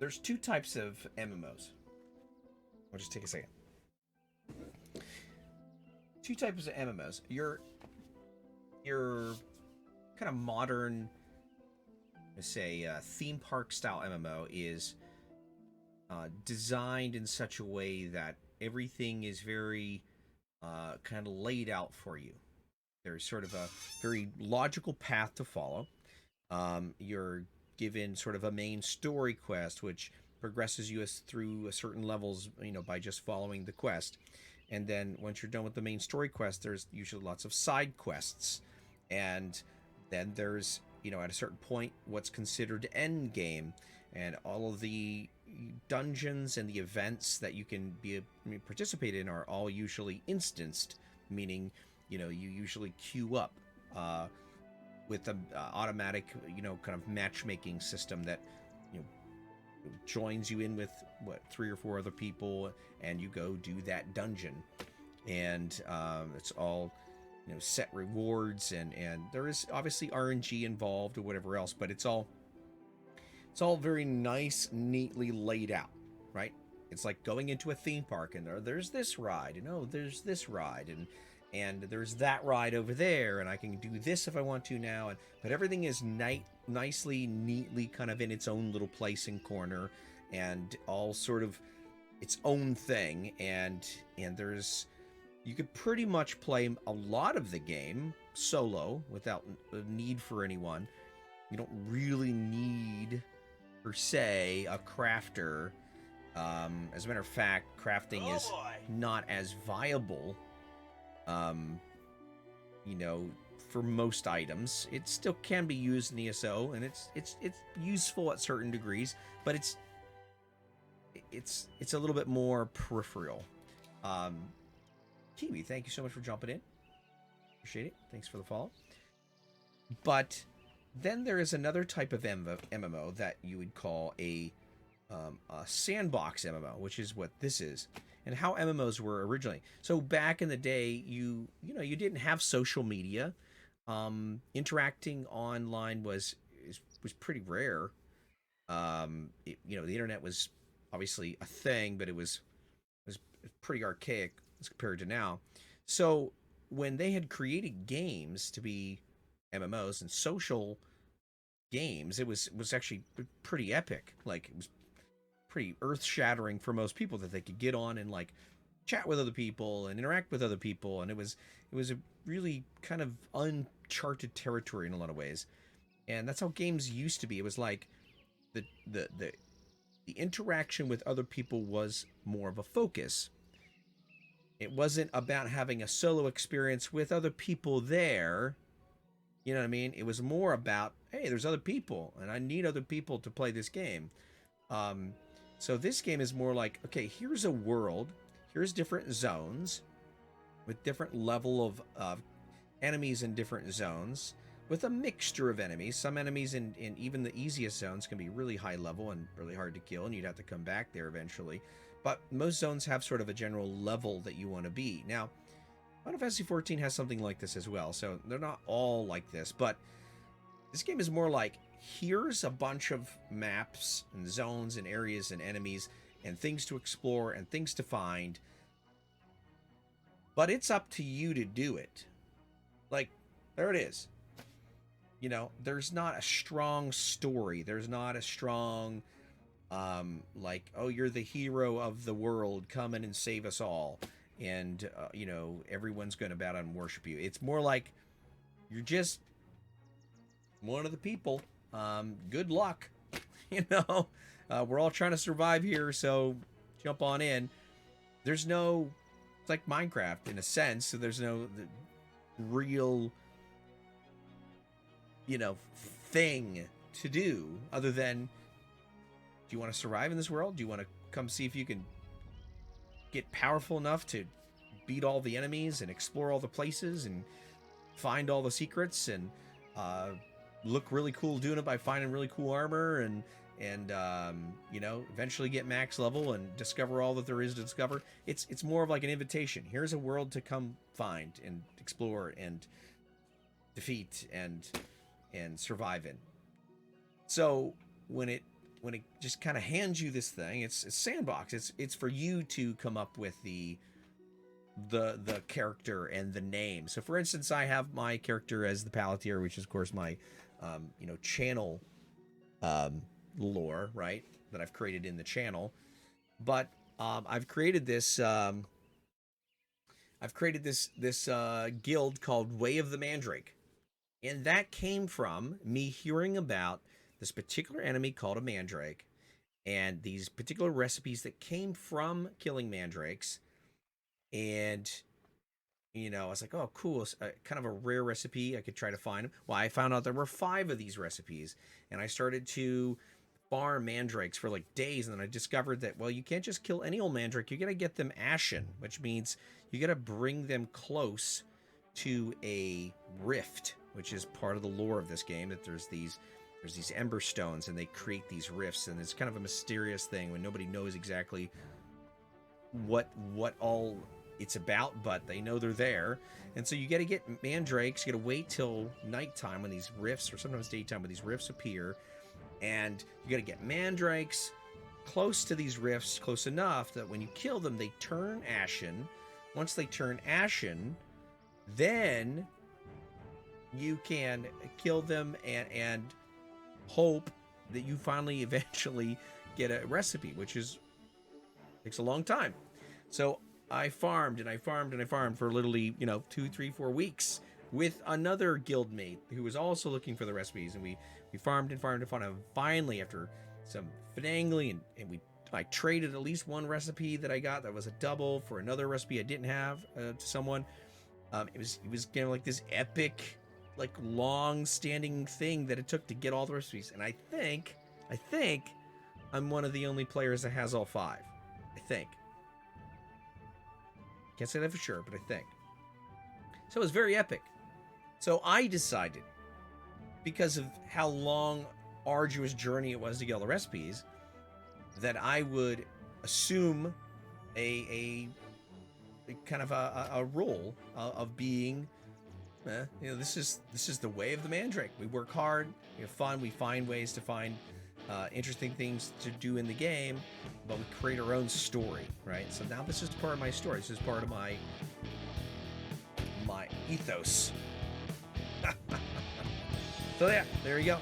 There's two types of MMOs. I'll just take a second. Two types of MMOs. Your kind of modern, let's say, theme park style MMO is designed in such a way that everything is very kind of laid out for you. There's sort of a very logical path to follow. You're given sort of a main story quest, which progresses you through a certain levels, by just following the quest. And then once you're done with the main story quest, there's usually lots of side quests, and then there's at a certain point what's considered end game, and all of the dungeons and the events that you can participate in are all usually instanced, meaning you usually queue up with an automatic kind of matchmaking system that you know joins you in with what 3 or 4 other people, and you go do that dungeon, and it's all set rewards, and there is obviously RNG involved or whatever else, but it's all very nice, neatly laid out, right? It's like going into a theme park, and there's this ride, there's this ride, and there's that ride over there, and I can do this if I want to now, but everything is nicely, neatly kind of in its own little place and corner, and all sort of its own thing, and you could pretty much play a lot of the game solo without a need for anyone. You don't really need, per se, a crafter. As a matter of fact, crafting is not as viable, for most items. It still can be used in ESO, and it's useful at certain degrees, but it's a little bit more peripheral. Kiwi, thank you so much for jumping in. Appreciate it. Thanks for the follow. But then there is another type of MMO that you would call a sandbox MMO, which is what this is, and how MMOs were originally. So back in the day, you didn't have social media. Interacting online was pretty rare. The internet was obviously a thing, but it was pretty archaic as compared to now. So when they had created games to be MMOs and social games, it was actually pretty epic. Like, it was pretty earth-shattering for most people that they could get on and like chat with other people and interact with other people, and it was a really kind of uncharted territory in a lot of ways. And that's how games used to be. It was like the interaction with other people was more of a focus. It wasn't about having a solo experience with other people there. You know what I mean? It was more about, hey, there's other people, and I need other people to play this game. So this game is more like, okay, here's a world, here's different zones with different level of enemies in different zones, with a mixture of enemies. Some enemies in even the easiest zones can be really high level and really hard to kill, and you'd have to come back there eventually. But most zones have sort of a general level that you want to be. Now, Final Fantasy XIV has something like this as well, so they're not all like this, but this game is more like, here's a bunch of maps and zones and areas and enemies and things to explore and things to find, but it's up to you to do it. Like, there it is. There's not a strong story. There's not a strong, like, oh, you're the hero of the world, come in and save us all, and everyone's going to bow down and worship you. It's more like you're just one of the people. Good luck. We're all trying to survive here, so jump on in. It's like Minecraft in a sense, so there's no real thing to do other than, do you want to survive in this world? Do you want to come see if you can get powerful enough to beat all the enemies and explore all the places and find all the secrets and look really cool doing it by finding really cool armor and eventually get max level and discover all that there is to discover? It's more of like an invitation. Here's a world to come find and explore and defeat and survive in. So when when it just kind of hands you this thing, it's Sandbox. It's for you to come up with the character and the name. So for instance, I have my character as the Palantir, which is of course my channel lore, right, that I've created in the channel. But I've created this guild called Way of the Mandrake, and that came from me hearing about this particular enemy called a mandrake, and these particular recipes that came from killing mandrakes. And I was like, oh, cool, it's kind of a rare recipe. I could try to find them. Well, I found out there were 5 of these recipes, and I started to farm mandrakes for like days, and then I discovered that, well, you can't just kill any old mandrake. You got to get them ashen, which means you got to bring them close to a rift, which is part of the lore of this game, that there's these ember stones, and they create these rifts, and it's kind of a mysterious thing when nobody knows exactly what all it's about, but they know they're there. And so you got to get mandrakes. You got to wait till nighttime when these rifts, or sometimes daytime when these rifts appear, and you got to get mandrakes close to these rifts, close enough that when you kill them, they turn ashen. Once they turn ashen, then you can kill them and hope that you finally eventually get a recipe, which takes a long time. So I farmed and I farmed and I farmed for literally 2, 3, 4 weeks with another guildmate who was also looking for the recipes, and we farmed and farmed and farmed, and finally, after some finagling, and I traded at least one recipe that I got that was a double for another recipe I didn't have to someone. It was kind of like this epic, like long-standing thing that it took to get all the recipes, and I think I'm one of the only players that has all 5. I think. Can't say that for sure, but I think. So it was very epic. So I decided, because of how long, arduous journey it was to get all the recipes, that I would assume a kind of a role of being, this is the way of the Mandrake. We work hard, we have fun, we find ways to find interesting things to do in the game, but we create our own story, right? So now this is part of my story. This is part of my ethos. So there you go.